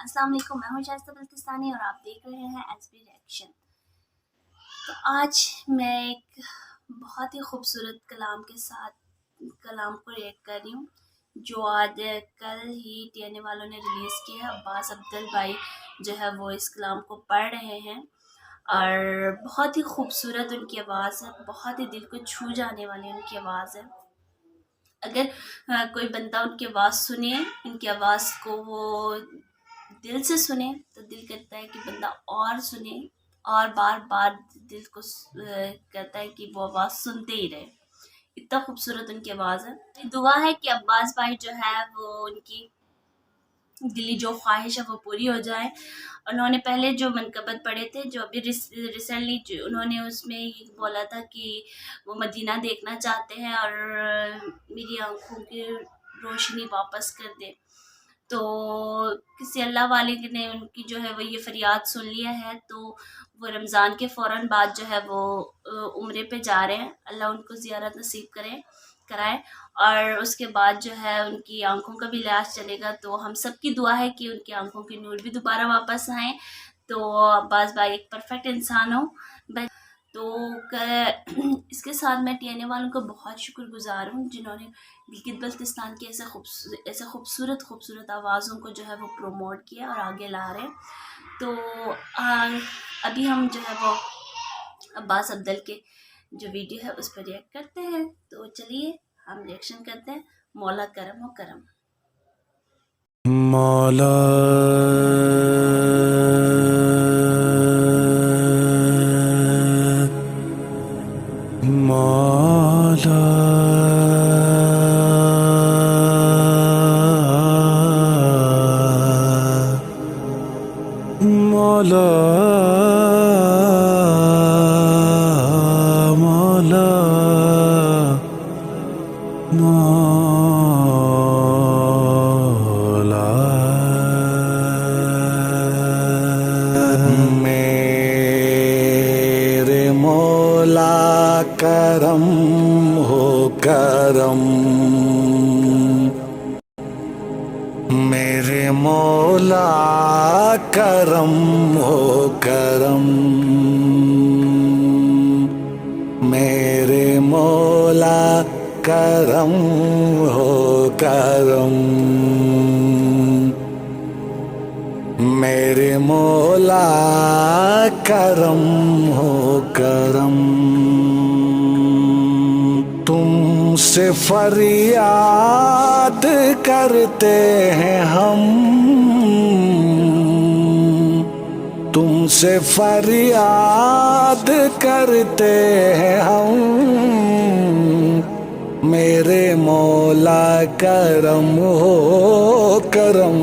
अस्सलाम वालेकुम, मैं हूं शाइस्ता बल्तिस्तानी और आप देख रहे हैं एसबी रिएक्शन। तो आज मैं एक बहुत ही खूबसूरत कलाम के साथ कलाम को रिएक्ट कर रही हूँ, जो आज कल ही टीएनए वालों ने रिलीज़ किया है। अब्बास अब्दुल भाई जो है वो इस कलाम को पढ़ रहे हैं और बहुत ही खूबसूरत उनकी आवाज़ है, बहुत ही दिल को छू जाने वाली उनकी आवाज़ है। अगर कोई बंदा उनकी आवाज़ सुने, उनकी आवाज़ को वो दिल से सुने तो दिल करता है कि बंदा और सुने और बार बार दिल को कहता है कि वो आवाज़ सुनते ही रहे। इतना खूबसूरत उनकी आवाज़ है। दुआ है कि अब्बास भाई जो है वो उनकी दिली जो ख्वाहिश है वो पूरी हो जाए। उन्होंने पहले जो मनकबत पढ़े थे, जो अभी रिसेंटली जो उन्होंने उसमें ये बोला था कि वो मदीना देखना चाहते हैं और मेरी आंखों की रोशनी वापस कर दे। तो किसी अल्लाह वाले ने उनकी जो है वो ये फरियाद सुन लिया है, तो वो रमज़ान के फ़ौरन बाद जो है वो उम्रे पे जा रहे हैं। अल्लाह उनको ज़ियारत नसीब कराए और उसके बाद जो है उनकी आंखों का भी इलाज चलेगा। तो हम सब की दुआ है कि उनकी आंखों की नूर भी दोबारा वापस आए, तो अब्बास भाई एक परफेक्ट इंसान हो। तो इसके साथ मैं टीएनए वालों का बहुत शुक्रगुजार हूँ, जिन्होंने गिलगित बल्तिस्तान की ऐसे खूबसूरत आवाज़ों को जो है वो प्रमोट किया और आगे ला रहे हैं। तो अभी हम जो है वो अब्बास अब्दुल के जो वीडियो है उस पर रिएक्ट करते हैं। तो चलिए हम रिएक्शन करते हैं। मौला करम हो करम। मौला मौला मौला मौला मौला मेरे मौला करम हो करम, मेरे मौला करम हो करम, मेरे मौला करम हो करम, मेरे मौला करम हो करम। तुमसे फरियाद करते हैं हम, तुमसे फरियाद करते हैं हम, मेरे मौला करम हो करम,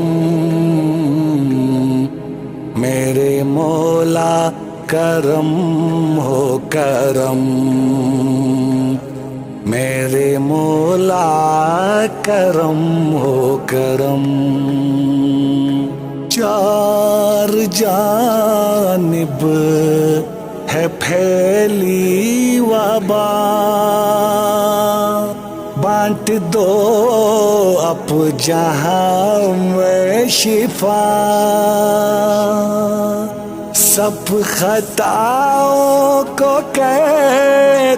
मेरे मौला करम हो करम, मेरे मौला करम हो करम। चार जानिब है फैली वबा, बांट दो अब जहां में शिफा, सब खताओं को कह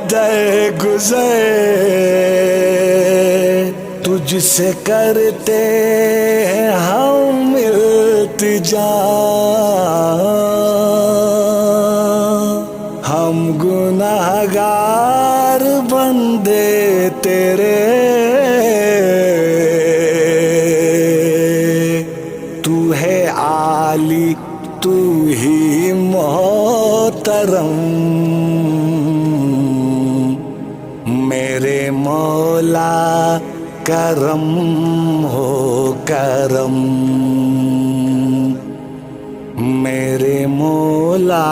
दे गुज़र, तुझसे करते हैं हम इल्तिजा, हम गुनाहगार बंदे तेरे, तू है आली तू ही मोहतरम, मेरे मौला करम हो करम, मेरे मौला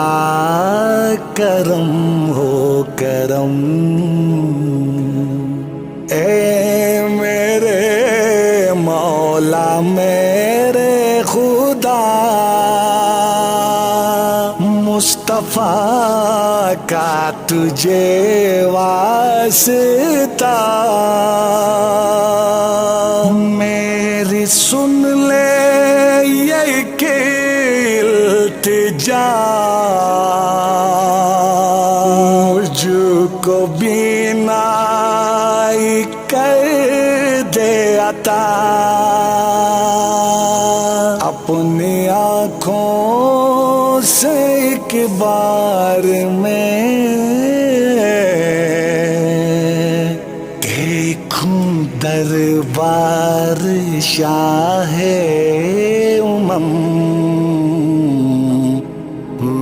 करम हो करम। ए मेरे मौला मेरे खुदा, मुस्तफा का तुझे वास्ता, मेरी सुन ले ये की इल्तिजा मुझको बीनाई कर दे अता, अपनी आँखों से एक बार में देखूं दरबार शाहे उमम,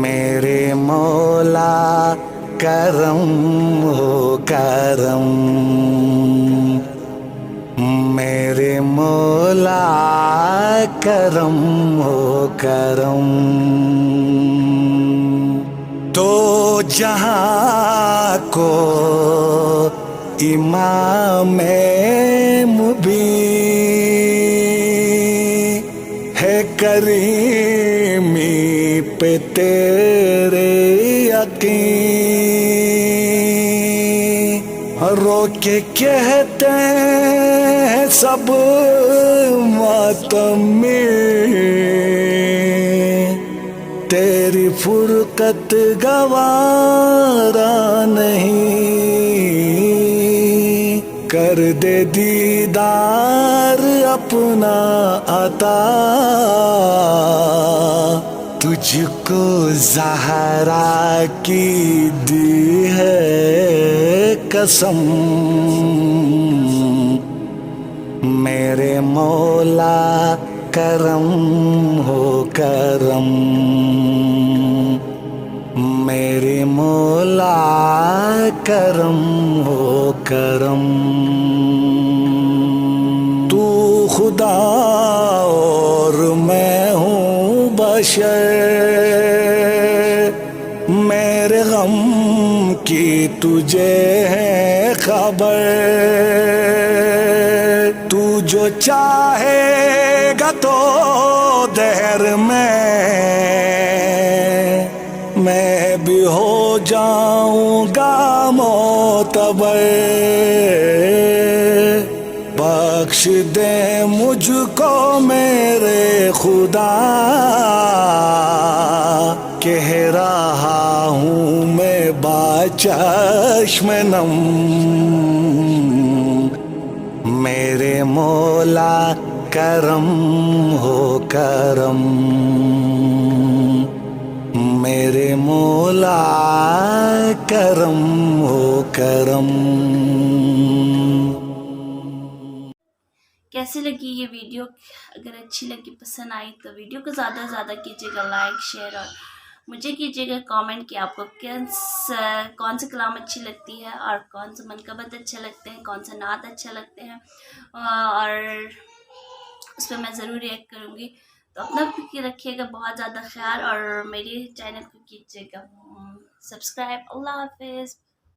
मेरे मौला करम हो करम, मेरे मौला करम हो करम। तो जहाँ को इमाम मुबीन है करीमी पे तेरे यकीन, रो के कहते हैं सब मातमी, तेरी फुरकत गवारा नहीं, कर दे दीदार अपना अता, तुझको ज़हरा की दी है कसम, मेरे मौला करम हो करम, मेरे मौला करम हो करम। तू खुदा और मैं हूँ बशर, मेरे गम की तुझे है खबर, तू जो चाहेगा तो दहर में मैं भी हो जाऊंगा मोतबर, बख्श दे मुझको मेरे खुदा, कह रहा हूँ मैं बाचश्म नम, मेरे मौला करम हो करम, मेरे मौला करम हो करम। कैसी लगी ये वीडियो? अगर अच्छी लगी, पसंद आई तो वीडियो को ज़्यादा से ज़्यादा कीजिएगा लाइक, शेयर, और मुझे कीजिएगा कमेंट कि आपको कौन से कलाम अच्छी लगती है, और कौन से मनकबत अच्छे लगते हैं, कौन से नात अच्छे लगते हैं, और उस पर मैं ज़रूर रिएक्ट करूँगी। तो अपना भी रखिएगा बहुत ज़्यादा ख्याल, और मेरे चैनल को कीजिएगा सब्सक्राइब। अल्लाह हाफिज़।